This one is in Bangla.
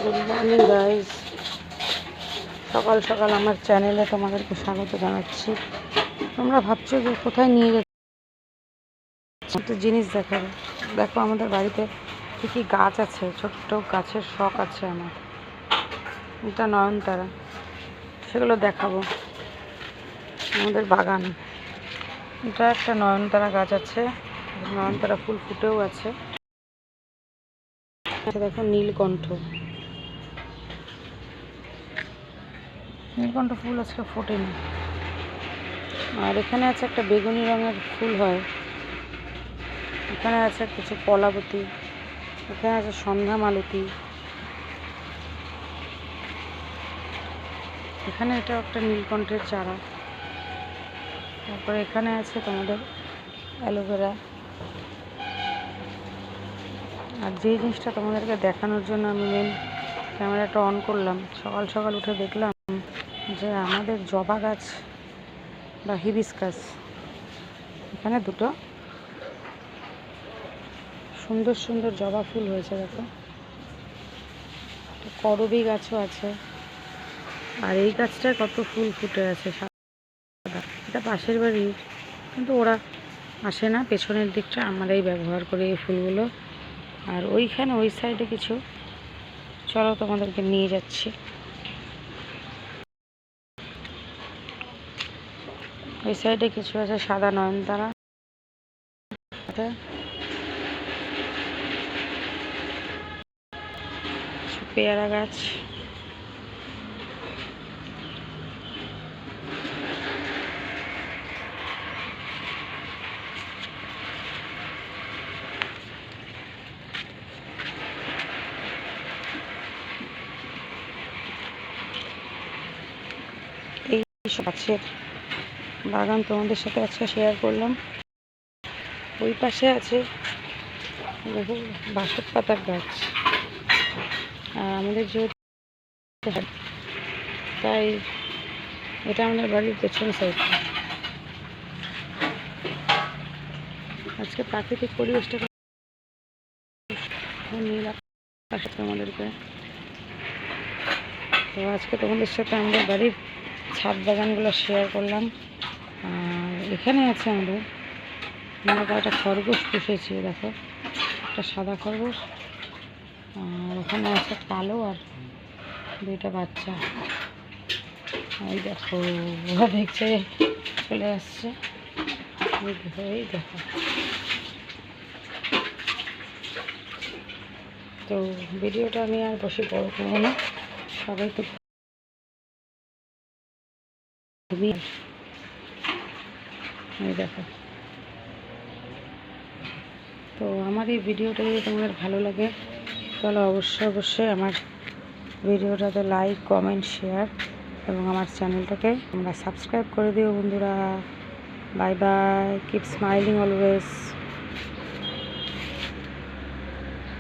গুড মর্নিং গাইজ, সকাল সকাল আমার চ্যানেলে তোমাদেরকে স্বাগত জানাচ্ছি। তোমরা ভাবছো যে কোথায় নিয়ে যাচ্ছি, একটা জিনিস দেখাবো। দেখো আমাদের বাড়িতে কী কী গাছ আছে, ছোট্ট গাছের শখ আছে আমার। এটা নয়নতারা, সেগুলো দেখাবো। আমাদের বাগান, এটা একটা নয়নতারা গাছ আছে, নয়নতারা ফুল ফুটেও আছে। দেখো নীলকণ্ঠ, নীলকণ্ঠ ফুল আজকে ফোটেনি। আর এখানে আছে একটা বেগুনি রঙের ফুল হয়, এখানে আছে কিছু কলাবতী, এখানে আছে সন্ধ্যা মালতী, এখানে এটা একটা নীলকণ্ঠের চারা। তারপরে এখানে আছে তোমাদের অ্যালোভেরা। আর যে জিনিসটা তোমাদেরকে দেখানোর জন্য আমি মেন ক্যামেরাটা অন করলাম, সকাল সকাল উঠে দেখলাম যে আমাদের জবা গাছ বা হিবিস্কাস, এখানে দুটো সুন্দর সুন্দর জবা ফুল হয়েছে। দেখো করবী গাছও আছে, আর এই গাছটায় কত ফুল ফুটে আছে সাদা। এটা পাশের বাড়ির, কিন্তু ওরা আসে না, পেছনের দিকটা আমরাই ব্যবহার করি এই ফুলগুলো। আর ওইখানে ওই সাইডে কিছু, চলো তোমাদেরকে নিয়ে যাচ্ছি। ওই সাইডে কিছু আছে সাদা নয়নতারা, পেয়ারা গাছ, এই গাছের বাগান তোমাদের সাথে আজকে শেয়ার করলাম। ওই পাশে আছে দেখো বাঁশের পাতার গাছ। আর আমাদের যেহেতু তাই এটা আমাদের বাড়ির পেছন সাইড। আজকে প্রাকৃতিক পরিবেশটা নীল আকাশ তোমাদেরকে। তো আজকে তোমাদের সাথে আমাদের বাড়ির ছাদ বাগানগুলো শেয়ার করলাম। আর এখানে আছে আমরা কয়েকটা খরগোশ পুষেছি। দেখো একটা সাদা খরগোশ, আর ওখানে আছে কালো আর দুইটা বাচ্চা। এই দেখো ওরা দেখছে চলে আসছে, এই দেখো। তো ভিডিওটা আমি আর বসে বড় করবো না, সবাই তো এই দেখো। তো আমার এই ভিডিওটা যদি তোমাদের ভালো লাগে তাহলে অবশ্যই আমার ভিডিওটাতে লাইক, কমেন্ট, শেয়ার এবং আমার চ্যানেলটাকে তোমরা সাবস্ক্রাইব করে দিও বন্ধুরা। Bye bye, keep smiling always.